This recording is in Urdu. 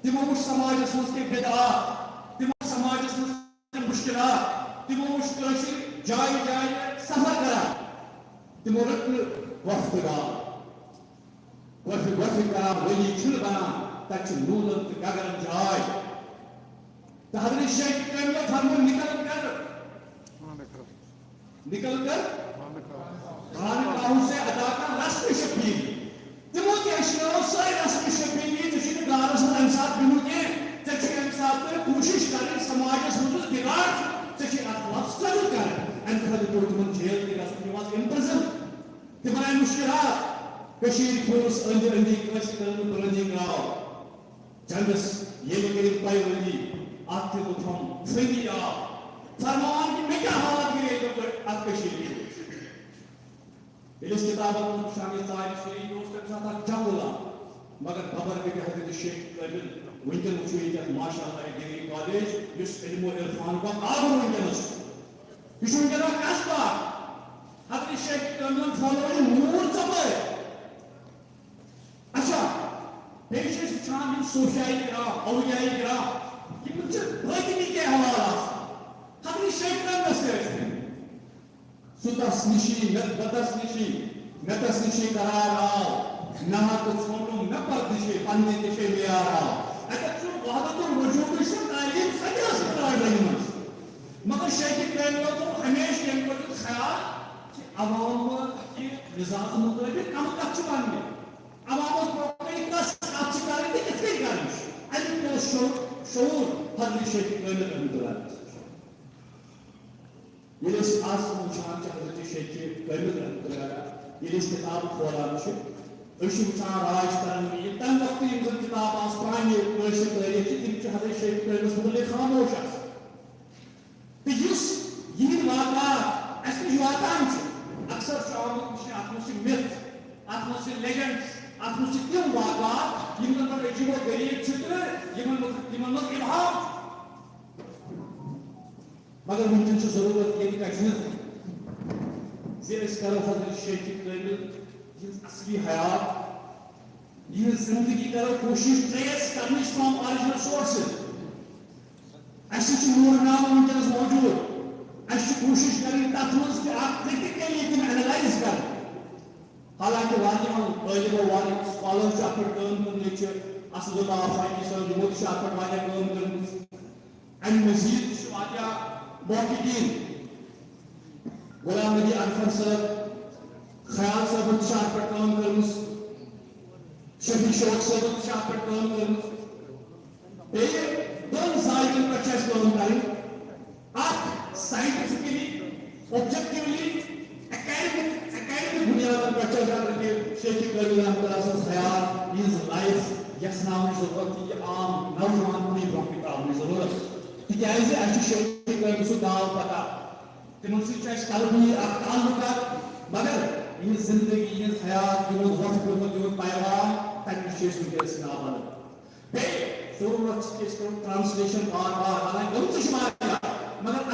تمو وچ سماجس مز کے بدعات تمو سماجس مز مشکلات تمو وچ کٲشِر جایہِ جایہِ سفر کران تمو رٔٹ وقت کران ولی چھُنہٕ بنان تتہِ چھُ نوٗنن تہٕ گگرن جاے تہٕ حضرت شیخ کٲمیا فرمون نکل کر خانقاہوں سے ادا کر رسم شبیری تمو تہِ ہیٚچھنٲو سۄے رسم شبیری ژےٚ چھُنہٕ گارس منٛز امہِ ساتہٕ بِہُن کینٛہہ ژےٚ چھُ امہِ ساتہٕ کوٗشِش کرٕنۍ سماجس منٛز بِگاڑ ژےٚ چھُے اتھ خلاف سٹرگل کرٕنۍ امہِ خٲطرٕ پیوٚو تِمن جیل تہِ گژھُن تِم آسہٕ اِمپرزن تِمن آیہِ مُشکِلات کٔشیٖرِ کھیوٚوُس أنٛدۍ أنٛدی کٲنٛسہِ کٔرٕن بُلندی گراو جنگس ییٚلہِ کٔرِکھ پیوٲری اتھ تہِ دوٚپہم فٔنی آو فرماوان کہ مےٚ کیٛاہ حالت گٔے اتھ کٔشیٖرِ منٛز ییٚلہِ أسۍ کِتابن منٛز وٕچھان یہِ ژارِ شریٖف اوس تَمہِ ساتہٕ اکھ جنگل آو مگر خبر کٔرِتھ حضرت شیخ کٲمل وٕنکٮ۪ن وٕچھو ییٚتٮ۪تھ ماشاء اللہ ڈگری کالیج یُس علم و عرفانُک اکھ آبُر وٕنکٮ۪نس یہِ چھُ وٕنکٮ۪ن اکھ قصبہٕ حضرت شیخ کٲملن پھہلوو یہِ نوٗر ژۄپٲرۍ اچھا بیٚیہِ چھِ أسۍ وٕچھان یِم صوفیاے کرام اولیاے کرام یِمن چھِ باطنی کینٛہہ حوالہٕ آسان حضرت شیخ کٲملس تہِ ٲسۍ سُہ تس نِشی مےٚ تس نِشی قرار آو نہ تہٕ ژھونڈُم مےٚ پردِشے پننہِ دِشے معیار آو اتٮ۪تھ چھُ وحدت الوجوٗدٕچ تعلیٖم سجاس پرٛاڑنہِ منٛز مگر شیخ کٲملو تھوٚو ہمیشہِ ییٚمہِ پٲٹھۍ خیال کہِ عوامہٕ کہِ مِزاج مُطٲبِق کم کتھ چھِ وننہِ عوامس برٛونٛہہ کۄس کتھ چھِ کرٕنۍ تہٕ کِتھ کٔنۍ کرٕنۍ امیُک تہِ اوس شعوٗر حضرت شیخ کٲمل رحمتُللہ ییٚلہِ أسۍ آز وٕچھان چھِ حضرت شیخ کٲمل رحمتُللہ ییٚلہِ أسۍ کِتاب کھولان چھِ أسۍ چھِ وٕچھان راج تنویٖر تمہِ وقتہٕ یِم زن کِتاب آسہٕ پرٛانہِ کٲشِر تٲریٖخ چھِ تِم چھِ حضرت شیخ کٲملس مُتعلق خاموش آسان تہٕ یُس یِہنٛدۍ واقعات اَسہِ نِش واتان چھِ اکثر چھُ آمُت وٕچھنہٕ اتھ منٛز چھِ مِتھ اتھ منٛز چھِ لیجنڈس اتھ منٛز چھِ تِم واقعات یِم زن پتہٕ عجیب و غریٖب چھِ تہٕ یِمن منٛز اِبہام چھُ مگر وٕنکٮ۪ن چھِ ضروٗرت ییٚتہِ گژھِ زِ أسۍ کرو حضرت شیخ کٲمل یِہنٛز اصلی حیات یِہنٛز زندگی کرو کوٗشِش ٹریس کرنٕچ فرام آرجنل سورسز اَسہِ چھُ نوٗر نامہٕ وٕنکٮ۪نس موجوٗد اَسہِ چھِ کوٗشِش کرٕنۍ تتھ منٛز تہِ اکھ کرٹیکلی تِم اینالایز کرٕنۍ حالانکہ واریاہو عٲلمو واریاہ سکالر چھِ اتھ پٮ۪ٹھ کٲم کٔرمٕژ ییٚتہِ چھِ اسدُاللہ آفاقی صٲب یِمو تہِ چھِ اتھ پٮ۪ٹھ واریاہ کٲم کٔرمٕژ امہِ مٔزیٖد تہِ چھِ واریاہ محققیٖن غلام نبی انفر صٲب خیال صٲبن تہِ چھِ اتھ پٮ۪ٹھ کٲم کٔرمٕژ شفیع شوق صٲبن تہِ چھِ اتھ پٮ۪ٹھ کٲم کٔرمٕژ بیٚیہِ دۄن سایٹن پٮ۪ٹھ چھِ اَسہِ کٲم کَرٕنۍ اکھ ساینٹِفکلی اوبجیکٹِولی ایکیڈمِک بُنیادن پٮ۪ٹھ چھِ اَسہِ حضرت شیخ کٲمل رحمتُللہ سٕنٛز خیال یِہنٛز لایف یژھناونٕچ ضروٗرت یہِ عام نوجوان کُنی برونٛہہ کُن ترٛاونٕچ ضروٗرت تِکیٛازِ اَسہِ چھُ شیخ کٲمل سُنٛد ناو پتہ تِمن سۭتۍ چھُ اَسہِ قلبی اکھ تعلُقات مگر یِہنٛز زندگی یِہنٛز حیات یِہُنٛد وقت پیوٚمُت یِہُنٛد پیغام تَمہِ نِش چھِ أسۍ وٕنکٮ۪نس نابلد بیٚیہِ ضروٗرت چھِ أسۍ کرو ٹرانسلیشن بار بار حالانکہِ گٔمژٕ چھِ واریاہ مگر